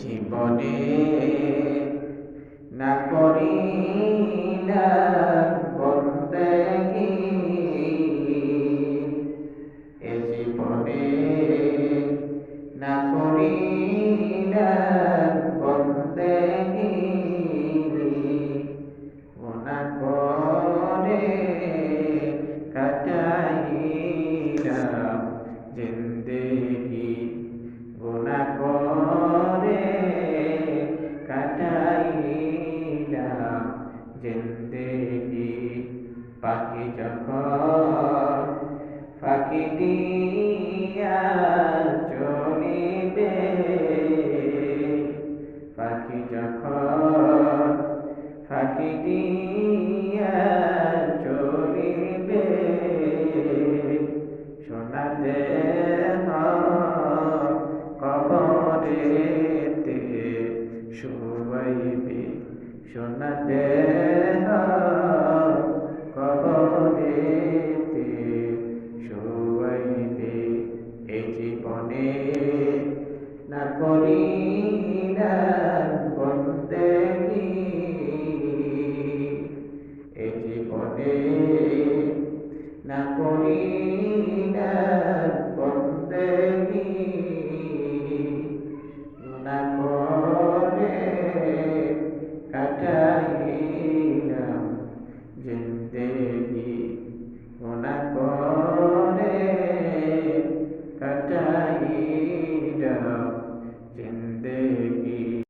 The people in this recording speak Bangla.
জীবনে না করিলাম বন্দেগী, এ জীবনে না করিলাম বন্দেগী, গুনাহ করে কাটাইলাম জিন্দেগি, গুনাহ করে কাটাইলাম জিন্দেগি। পাখি যখন ফাঁকি দিয়া চলিবে, পাখি যখন ফাঁকি দিয়া চলিবে, সোনা দেহ কবরেতে শুয়াইবে, সোনা দেহ কবরেতে শুয়াইবে। এই জীবনে না করিলাম বন্দেগী, এ জীবনে না করি